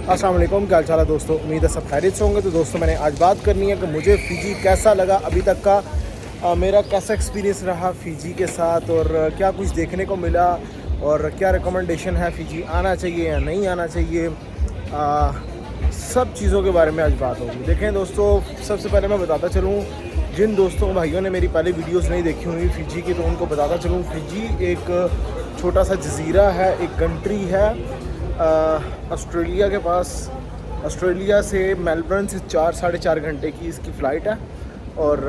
अस्सलाम वालेकुम, क्या हाल है दोस्तों। उम्मीद है सब खैरियत से होंगे। तो दोस्तों मैंने आज बात करनी है कि मुझे फ़िजी कैसा लगा अभी तक का, मेरा कैसा एक्सपीरियंस रहा फ़िजी के साथ और क्या कुछ देखने को मिला और क्या रिकमेंडेशन है, फ़िजी आना चाहिए या नहीं आना चाहिए। सब चीज़ों के बारे में आज बात होगी। देखें दोस्तों, सबसे पहले मैं बताता चलूँ, जिन दोस्तों भाइयों ने मेरी पहले वीडियोस नहीं देखी हुई फ़िजी की, तो उनको बताता चलूँ, फ़िजी एक छोटा सा जजीरा है, एक कंट्री है ऑस्ट्रेलिया के पास। ऑस्ट्रेलिया से मेलबर्न से 4-4.5 घंटे की इसकी फ़्लाइट है और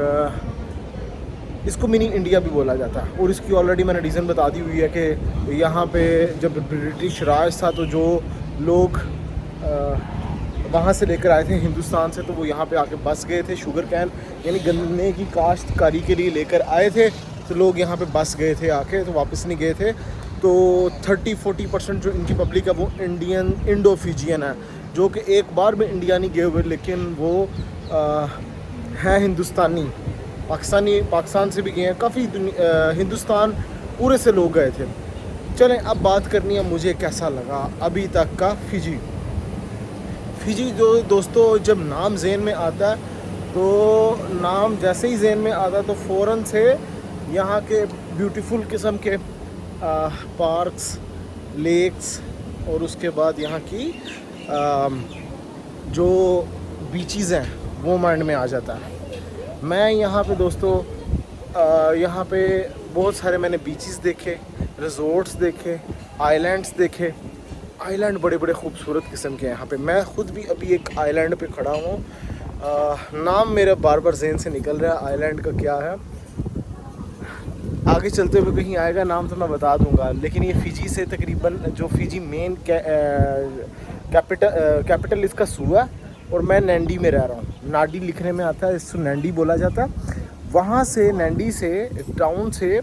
इसको मिनी इंडिया भी बोला जाता है। और इसकी ऑलरेडी मैंने रीज़न बता दी हुई है कि यहाँ पे जब ब्रिटिश राज था तो जो लोग वहाँ से लेकर आए थे हिंदुस्तान से, तो वो यहाँ पे आके बस गए थे। शुगर कैन यानी गन्ने की काश्तकारी के लिए लेकर आए थे, तो लोग यहाँ पे बस गए थे आके, तो वापस नहीं गए थे। तो 30-40% जो इनकी पब्लिक है वो इंडो फिजियन है, जो कि एक बार भी इंडिया नहीं गए हुए, लेकिन वो हैं हिंदुस्तानी। पाकिस्तान से भी गए हैं, काफ़ी हिंदुस्तान पूरे से लोग गए थे। चलें, अब बात करनी है मुझे कैसा लगा अभी तक का फ़िजी। जो दोस्तों, जब नाम ज़हन में आता है, तो नाम जैसे ही ज़हन में आता है तो फ़ौरन से यहाँ के ब्यूटीफुल किस्म के पार्क्स, लेक्स और उसके बाद यहाँ की जो बीचेस हैं वो माइंड में आ जाता है। मैं यहाँ पे दोस्तों, यहाँ पे बहुत सारे मैंने बीचेस देखे, रिज़ॉर्ट्स देखे, आइलैंड्स देखे। आइलैंड बड़े बड़े खूबसूरत किस्म के हैं यहाँ पे। मैं ख़ुद भी अभी एक आइलैंड पे खड़ा हूँ, नाम मेरा बार बार ज़हन से निकल रहा है, आइलैंड का क्या है, आगे चलते हुए कहीं आएगा नाम तो मैं बता दूंगा। लेकिन ये फ़िजी से तकरीबन, जो फ़िजी मेन कैपिटल इसका सू है, और मैं नैंडी में रह रहा हूँ। नाडी लिखने में आता है, इसको नैंडी बोला जाता है। वहाँ से नैंडी से टाउन से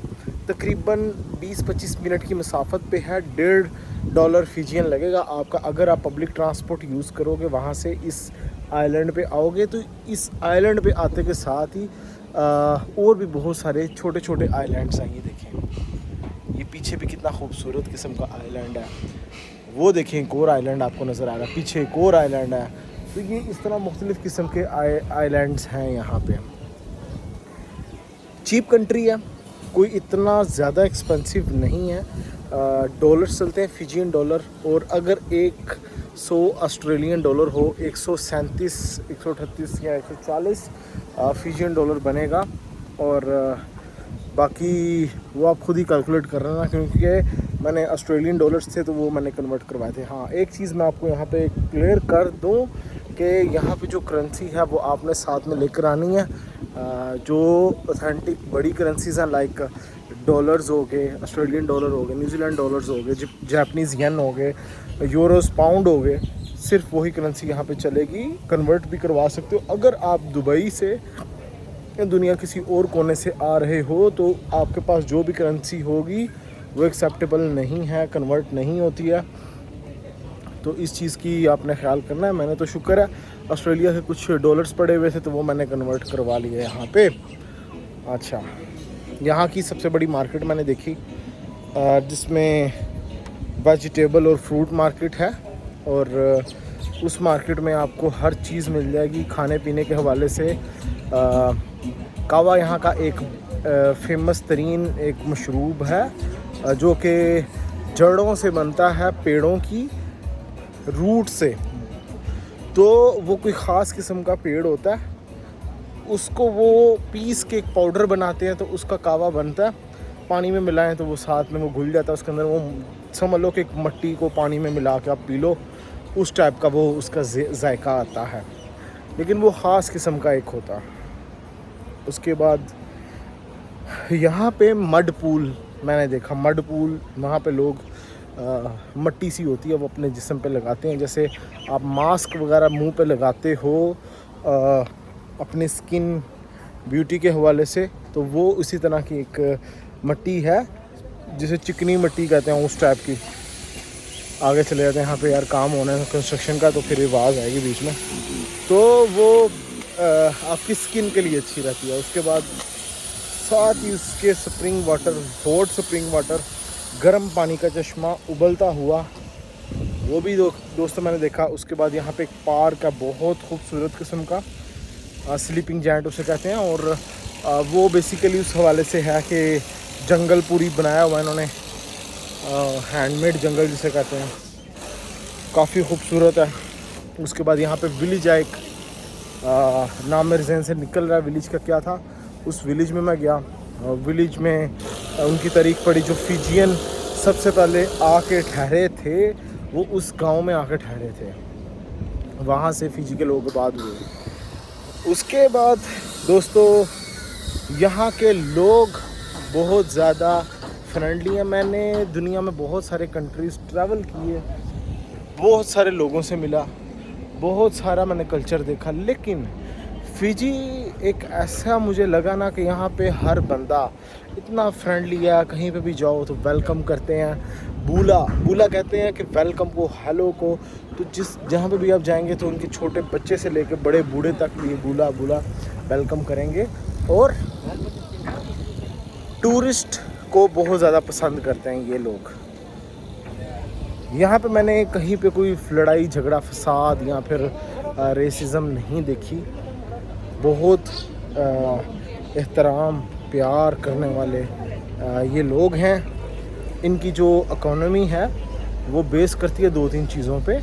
तकरीबन 20-25 मिनट की मसाफत पे है। $1.5 फिजियन लगेगा आपका अगर आप पब्लिक ट्रांसपोर्ट यूज़ करोगे। वहाँ से इस आइलैंड पे आओगे, तो इस आइलैंड पे आते के साथ ही और भी बहुत सारे छोटे छोटे आइलैंड्स हैं। ये देखें, ये पीछे भी कितना खूबसूरत किस्म का आइलैंड है। वो देखें, एक और आइलैंड आपको नज़र आ रहा है, पीछे एक और आइलैंड है। तो ये इस तरह मुख्तलिफ़ किस्म के आइलैंड्स हैं यहाँ पे। चीप कंट्री है, कोई इतना ज़्यादा एक्सपेंसिव नहीं है। डॉलर्स चलते हैं, फिजियन डॉलर, और अगर 100 ऑस्ट्रेलियन डॉलर हो, 137, 138 या 140 फिजियन डॉलर बनेगा। और बाकी वो आप खुद ही कैलकुलेट कर रहे ना, क्योंकि मैंने ऑस्ट्रेलियन डॉलर्स थे तो वो मैंने कन्वर्ट करवाए थे। हाँ, एक चीज़ मैं आपको यहाँ पे क्लियर कर दूँ कि यहाँ पे जो करेंसी है वो आपने साथ में लेकर आनी है। जो ऑथेंटिक बड़ी करेंसीज़ हैं, लाइक डॉलर्स हो गए, ऑस्ट्रेलियन डॉलर हो गए, न्यूजीलैंड डॉलर्स हो गए, जापानीज़ येन हो गए, यूरोस पाउंड हो गए, सिर्फ वही करेंसी यहाँ पे चलेगी। कन्वर्ट भी करवा सकते हो। अगर आप दुबई से या दुनिया किसी और कोने से आ रहे हो, तो आपके पास जो भी करेंसी होगी वो एक्सेप्टेबल नहीं है, कन्वर्ट नहीं होती है। तो इस चीज़ की आपने ख्याल करना है। मैंने तो शुक्र है ऑस्ट्रेलिया से कुछ डॉलर्स पड़े हुए थे, तो वो मैंने कन्वर्ट करवा लिए यहाँ पे। अच्छा, यहाँ की सबसे बड़ी मार्केट मैंने देखी, जिसमें वेजिटेबल और फ्रूट मार्केट है, और उस मार्केट में आपको हर चीज़ मिल जाएगी खाने पीने के हवाले से। कावा यहाँ का एक फेमस तरीन एक मशरूब है, जो कि जड़ों से बनता है, पेड़ों की रूट से। तो वो कोई ख़ास किस्म का पेड़ होता है, उसको वो पीस के एक पाउडर बनाते हैं, तो उसका कावा बनता है। पानी में मिलाएं तो वो साथ में वो घुल जाता है उसके अंदर। वो समझ लो कि एक मट्टी को पानी में मिला के आप पी लो, उस टाइप का वो उसका जायका आता है, लेकिन वो ख़ास किस्म का एक होता है। उसके बाद यहाँ पे मड पूल मैंने देखा। मड पूल, वहाँ पे लोग मट्टी सी होती है, वो अपने जिस्म पे लगाते हैं, जैसे आप मास्क वगैरह मुंह पे लगाते हो अपनी स्किन ब्यूटी के हवाले से, तो वो उसी तरह की एक मट्टी है, जिसे चिकनी मट्टी कहते हैं, उस टाइप की। आगे चले जाते हैं, यहाँ पे यार काम होना है कंस्ट्रक्शन का, तो फिर आवाज़ आएगी बीच में, तो वो आपकी स्किन के लिए अच्छी रहती है। उसके बाद साथ ही उसके हॉट स्प्रिंग वाटर, गर्म पानी का चश्मा उबलता हुआ वो भी दोस्तों मैंने देखा। उसके बाद यहाँ पे एक पार्क है बहुत खूबसूरत किस्म का, स्लीपिंग जायंट उसे कहते हैं। और वो बेसिकली उस हवाले से है कि जंगल पूरी बनाया हुआ है इन्होंने, हैंडमेड जंगल जिसे कहते हैं, काफ़ी खूबसूरत है। उसके बाद यहाँ पे विलेज है एक, नाम मेरे जहन से निकल रहा है विलेज का क्या था। उस विलेज में मैं गया, विलेज में उनकी तारीख पड़ी। जो फिजियन सबसे पहले आके ठहरे थे वो उस गांव में आके ठहरे थे, वहाँ से फिजी के लोग आबाद हुए। उसके बाद दोस्तों यहाँ के लोग बहुत ज़्यादा फ्रेंडली हैं। मैंने दुनिया में बहुत सारे कंट्रीज़ ट्रैवल किए, बहुत सारे लोगों से मिला, बहुत सारा मैंने कल्चर देखा, लेकिन फिजी एक ऐसा मुझे लगा ना कि यहाँ पे हर बंदा इतना फ्रेंडली है। कहीं पे भी जाओ तो वेलकम करते हैं, बूला बूला कहते हैं कि वेलकम को, हेलो को। तो जहाँ पे भी आप जाएंगे तो उनके छोटे बच्चे से लेकर बड़े बूढ़े तक भी बूला बूला वेलकम करेंगे। और टूरिस्ट को बहुत ज़्यादा पसंद करते हैं ये लोग। यहाँ पे मैंने कहीं पे कोई लड़ाई झगड़ा फसाद या फिर रेसिज्म नहीं देखी। बहुत एहतराम प्यार करने वाले ये लोग हैं। इनकी जो इकोनॉमी है वो बेस करती है 2-3 चीज़ों पे,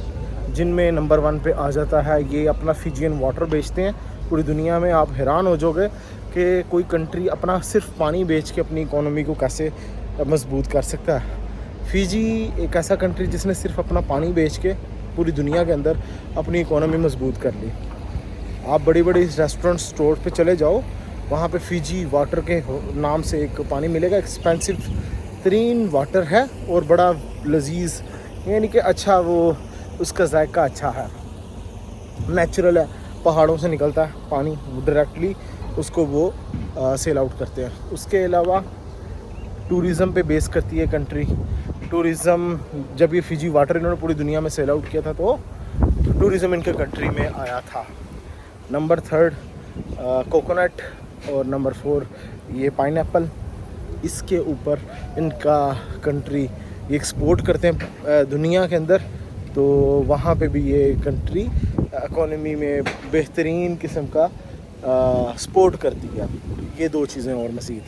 जिनमें नंबर 1 पे आ जाता है ये अपना फिजियन वाटर बेचते हैं। पूरी दुनिया में आप हैरान हो जाओगे कि कोई कंट्री अपना सिर्फ पानी बेच के अपनी इकोनॉमी को कैसे मजबूत कर सकता है। फिजी एक ऐसा कंट्री जिसने सिर्फ अपना पानी बेच के पूरी दुनिया के अंदर अपनी इकोनॉमी मजबूत कर ली। आप बड़ी बड़ी रेस्टोरेंट स्टोर पे चले जाओ, वहाँ पे फिजी वाटर के नाम से एक पानी मिलेगा। एक्सपेंसिव तरीन वाटर है और बड़ा लजीज, यानी कि अच्छा, वो उसका जायका अच्छा है, नेचुरल है, पहाड़ों से निकलता है पानी, वो डायरेक्टली उसको वो सेल आउट करते हैं। उसके अलावा टूरिज़म पे बेस करती है कंट्री। टूरिज़म, जब ये फिजी वाटर इन्होंने पूरी दुनिया में सेल आउट किया था तो टूरिज़म इनके कंट्री में आया था। नंबर 3 कोकोनट और नंबर 4 ये पाइनएप्पल। इसके ऊपर इनका कंट्री ये एक्सपोर्ट करते हैं दुनिया के अंदर, तो वहाँ पे भी ये कंट्री इकोनॉमी में बेहतरीन किस्म का सपोर्ट करती है। ये 2 चीज़ें और मज़ीद।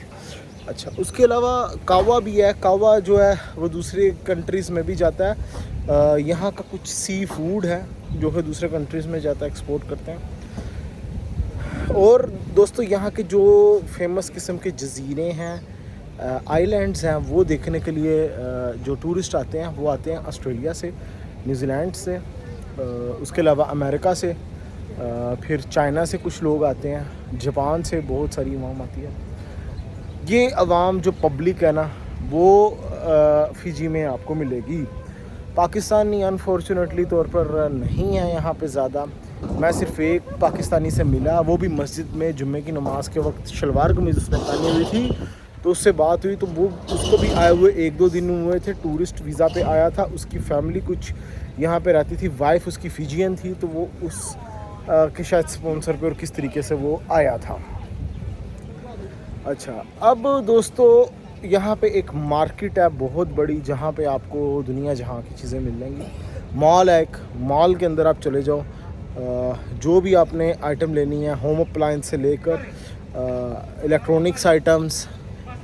अच्छा, उसके अलावा कावा भी है। कावा जो है वो दूसरी कंट्रीज़ में भी जाता है। यहाँ का कुछ सी फूड है जो है दूसरे कंट्रीज़ में जाता है, एक्सपोर्ट करते हैं। और दोस्तों यहाँ के जो फेमस किस्म के जजीरे हैं, आइलैंड्स हैं, वो देखने के लिए जो टूरिस्ट आते हैं वो आते हैं ऑस्ट्रेलिया से, न्यूजीलैंड से, उसके अलावा अमेरिका से, फिर चाइना से कुछ लोग आते हैं, जापान से बहुत सारी अवाम आती है। ये अवाम जो पब्लिक है ना वो फिजी में आपको मिलेगी। पाकिस्तानी अनफॉर्चुनेटली तौर पर नहीं है यहाँ पे ज़्यादा। मैं सिर्फ एक पाकिस्तानी से मिला, वो भी मस्जिद में जुम्मे की नमाज़ के वक्त शलवार कमीज़ उसने पहनी हुई थी, तो उससे बात हुई। तो वो उसको भी आए हुए 1-2 दिन हुए थे, टूरिस्ट वीज़ा पे आया था। उसकी फैमिली कुछ यहाँ पे रहती थी, वाइफ उसकी फिजियन थी, तो वो उस के शायद स्पॉन्सर पे और किस तरीके से वो आया था। अच्छा, अब दोस्तों यहाँ पे एक मार्केट है बहुत बड़ी, जहाँ पे आपको दुनिया जहाँ की चीज़ें मिल जाएंगी। मॉल है एक, मॉल के अंदर आप चले जाओ, जो भी आपने आइटम लेनी है, होम अप्लायंस से लेकर इलेक्ट्रॉनिक्स आइटम्स,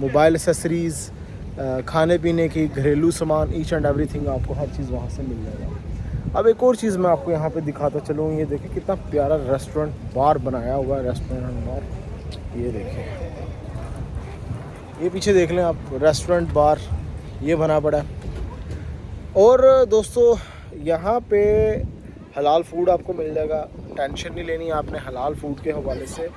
मोबाइल एसेसरीज़, खाने पीने की, घरेलू सामान, ईच एंड एवरीथिंग आपको हर चीज़ वहाँ से मिल जाएगा। अब एक और चीज़ मैं आपको यहाँ पे दिखाता चलूँ। ये देखिए कितना प्यारा रेस्टोरेंट बार बनाया हुआ है, रेस्टोरेंट एंड बार। ये देखें, ये पीछे देख लें आप, रेस्टोरेंट बार ये बना पड़ा है। और दोस्तों यहाँ पे हलाल फूड आपको मिल जाएगा, टेंशन नहीं लेनी आपने हलाल फूड के हवाले से।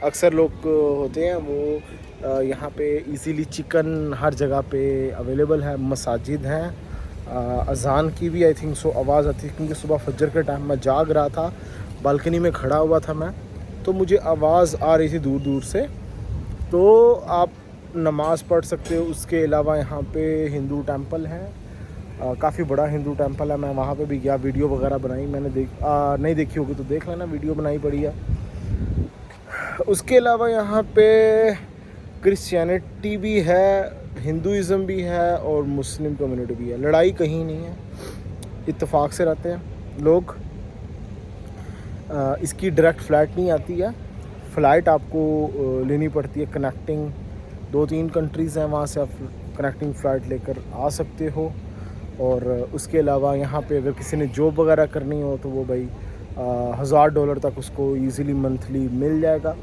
अक्सर लोग होते हैं वो यहाँ पे इजीली चिकन हर जगह पे अवेलेबल है। मसाजिद हैं, अज़ान की भी आई थिंक सो आवाज़ आती है, क्योंकि सुबह फजर के टाइम मैं जाग रहा था, बालकनी में खड़ा हुआ था मैं, तो मुझे आवाज़ आ रही थी दूर दूर से। तो आप नमाज़ पढ़ सकते हो। उसके अलावा यहाँ पे हिंदू टेंपल है, काफ़ी बड़ा हिंदू टेंपल है। मैं वहाँ पे भी गया, वीडियो वगैरह बनाई मैंने, नहीं देखी होगी तो देख लेना, वीडियो बनाई पड़ी है। उसके अलावा यहाँ पे क्रिश्चियनिटी भी है, हिंदुज़म भी है और मुस्लिम कम्युनिटी भी है। लड़ाई कहीं नहीं है, इत्तेफाक से रहते हैं लोग। इसकी डायरेक्ट फ़्लाइट नहीं आती है, फ़्लाइट आपको लेनी पड़ती है। कनेक्टिंग 2-3 कंट्रीज़ हैं, वहाँ से आप कनेक्टिंग फ़्लाइट लेकर आ सकते हो। और उसके अलावा यहाँ पे अगर किसी ने जॉब वगैरह करनी हो तो वो भाई $1000 तक उसको इजीली मंथली मिल जाएगा।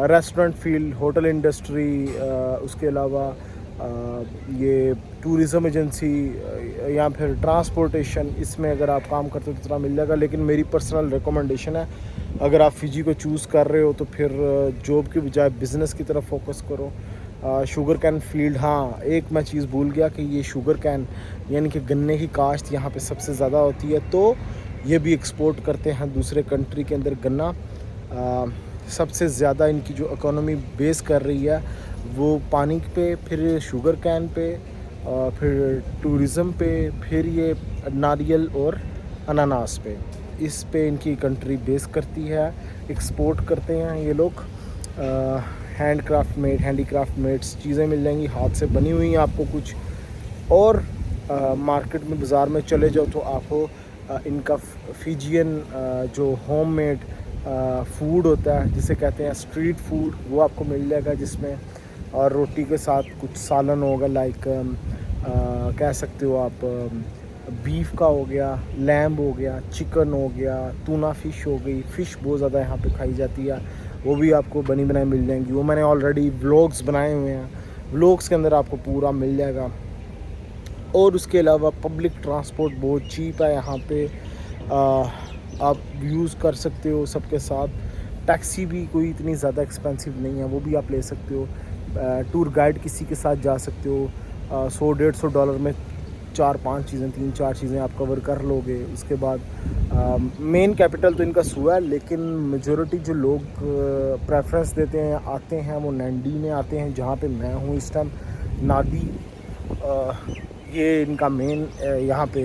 रेस्टोरेंट फील्ड, होटल इंडस्ट्री, उसके अलावा ये टूरिज़म एजेंसी या फिर ट्रांसपोर्टेशन, इसमें अगर आप काम करते हो तो इतना मिल जाएगा। लेकिन मेरी पर्सनल रिकमेंडेशन है, अगर आप फ़िजी को चूज़ कर रहे हो तो फिर जॉब की बजाय बिज़नेस की तरफ फोकस करो। शुगर कैन फील्ड, हाँ एक मैं चीज़ भूल गया कि ये शुगर कैन यानी कि गन्ने की काश्त यहाँ पे सबसे ज़्यादा होती है, तो ये भी एक्सपोर्ट करते हैं दूसरे कंट्री के अंदर गन्ना। सबसे ज़्यादा इनकी जो इकोनॉमी बेस कर रही है वो पानी पे, फिर शुगर कैन पे, फिर टूरिज़म पे, फिर ये नारियल और अनानास पे, इस पे इनकी कंट्री बेस करती है। एक्सपोर्ट करते हैं ये लोग। हैंडीक्राफ्ट मेड्स चीज़ें मिल जाएंगी, हाथ से बनी हुई हैं आपको कुछ। और मार्केट में, बाज़ार में चले जाओ तो आपको इनका फिजियन जो होममेड फूड होता है जिसे कहते हैं स्ट्रीट फूड, वो आपको मिल जाएगा, जिसमें और रोटी के साथ कुछ सालन होगा, लाइक कह सकते हो आप बीफ का हो गया, लैम्ब हो गया, चिकन हो गया, टूना फ़िश हो गई। फ़िश बहुत ज़्यादा यहाँ पे खाई जाती है, वो भी आपको बनी बनाई मिल जाएंगी। वो मैंने ऑलरेडी व्लॉग्स बनाए हुए हैं, व्लॉग्स के अंदर आपको पूरा मिल जाएगा। और उसके अलावा पब्लिक ट्रांसपोर्ट बहुत चीप है यहाँ पे, आप यूज़ कर सकते हो सबके साथ। टैक्सी भी कोई इतनी ज़्यादा एक्सपेंसिव नहीं है, वो भी आप ले सकते हो। टूर गाइड किसी के साथ जा सकते हो, $100-150 में 4-5 चीज़ें, 3-4 चीज़ें आप कवर कर लोगे। उसके बाद मेन कैपिटल तो इनका सुआ है, लेकिन मेजॉरिटी जो लोग प्रेफरेंस देते हैं, आते हैं, वो नैंडी में आते हैं, जहाँ पे मैं हूँ इस टाइम। नादी ये इनका मेन यहाँ पे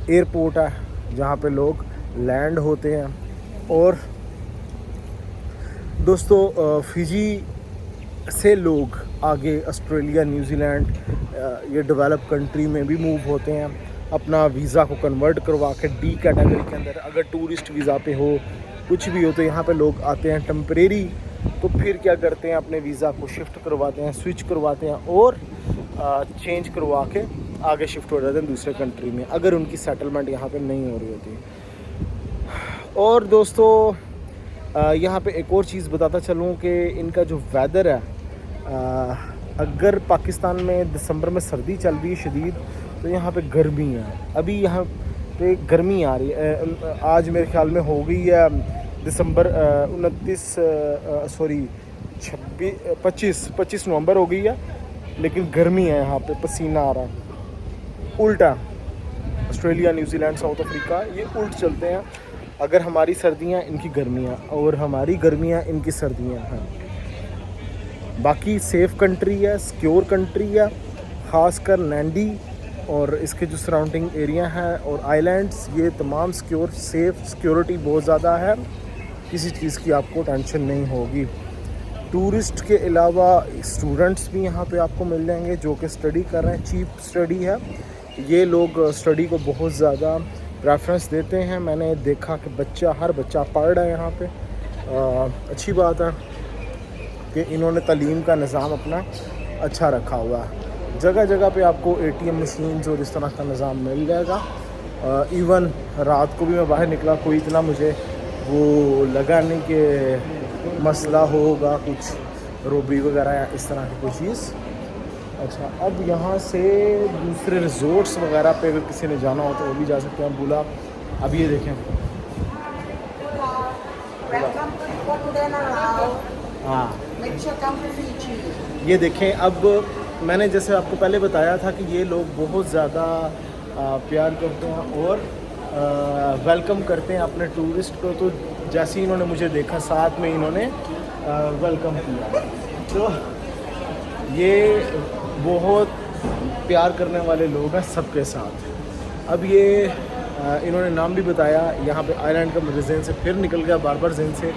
एयरपोर्ट है जहाँ पे लोग लैंड होते हैं। और दोस्तों फ़िजी से लोग आगे ऑस्ट्रेलिया, न्यूजीलैंड, ये डेवलप कंट्री में भी मूव होते हैं अपना वीज़ा को कन्वर्ट करवा के डी कैटेगरी के अंदर। अगर टूरिस्ट वीज़ा पे हो, कुछ भी हो, तो यहाँ पे लोग आते हैं टेम्परेरी, तो फिर क्या करते हैं, अपने वीज़ा को शिफ्ट करवाते हैं, स्विच करवाते हैं और चेंज करवा के आगे शिफ्ट हो जाते हैं दूसरे कंट्री में, अगर उनकी सेटलमेंट यहाँ पे नहीं हो रही होती। और दोस्तों यहाँ पे एक और चीज़ बताता चलूँ कि इनका जो वेदर है, अगर पाकिस्तान में दिसंबर में सर्दी चल रही है शदीद, तो यहाँ पे गर्मी है। अभी यहाँ पे गर्मी आ रही है, आज मेरे ख्याल में हो गई है दिसंबर 25 नवंबर हो गई है, लेकिन गर्मी है यहाँ पे, पसीना आ रहा है। उल्टा ऑस्ट्रेलिया, न्यूजीलैंड, साउथ अफ्रीका ये उल्ट चलते हैं। अगर हमारी सर्दियाँ इनकी गर्मियाँ, और हमारी गर्मियाँ इनकी सर्दियाँ हैं। बाकी सेफ़ कंट्री है, सिक्योर कंट्री है, ख़ासकर नैंडी और इसके जो सराउंडिंग एरिया हैं और आइलैंड्स, ये तमाम सिक्योर, सेफ़, सिक्योरिटी बहुत ज़्यादा है, किसी चीज़ की आपको टेंशन नहीं होगी। टूरिस्ट के अलावा स्टूडेंट्स भी यहाँ पे आपको मिल जाएंगे जो कि स्टडी कर रहे हैं, चीप स्टडी है। ये लोग स्टडी को बहुत ज़्यादा प्रेफरेंस देते हैं। मैंने देखा कि हर बच्चा पढ़ रहा है यहाँ पे। अच्छी बात है कि इन्होंने तालीम का निज़ाम अपना अच्छा रखा हुआ है। जगह जगह पे आपको ATM मशीन्स और इस तरह का निज़ाम मिल जाएगा। इवन रात को भी मैं बाहर निकला, कोई इतना मुझे वो लगा नहीं कि मसला होगा, कुछ रोबरी वगैरह या इस तरह की कोई चीज़। अच्छा, अब यहाँ से दूसरे रिज़ोर्ट्स वगैरह पे अगर किसी ने जाना हो तो वो भी जा सकते हैं। बुला, अब ये देखें, हाँ ये देखें। अब मैंने जैसे आपको पहले बताया था कि ये लोग बहुत ज़्यादा प्यार करते हैं और वेलकम करते हैं अपने टूरिस्ट को। तो जैसे ही इन्होंने मुझे देखा, साथ में इन्होंने वेलकम किया। तो ये बहुत प्यार करने वाले लोग हैं सबके साथ। अब ये इन्होंने नाम भी बताया, यहाँ पे आइलैंड का मुझे जहन से फिर निकल गया, बार जहन से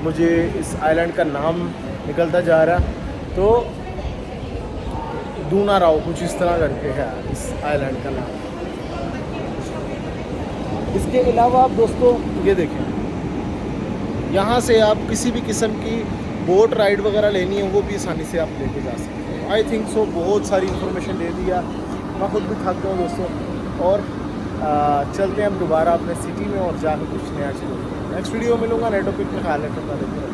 मुझे इस आइलैंड का नाम निकलता जा रहा। तो दूना राव कुछ इस तरह करके है इस आइलैंड का नाम। इसके अलावा आप दोस्तों ये देखें, यहाँ से आप किसी भी किस्म की बोट राइड वगैरह लेनी है वो भी आसानी से आप लेके जा सकते हो। आई थिंक सो बहुत सारी इन्फॉर्मेशन दे दिया, मैं खुद भी थक गया हूँ दोस्तों। और चलते हैं हम दोबारा अपने सिटी में और जाकर कुछ नया एक्सप्लोर। नेक्स्ट वीडियो मिलूंगा, नए टॉपिक में ख्याल रखूँगा। देखिए,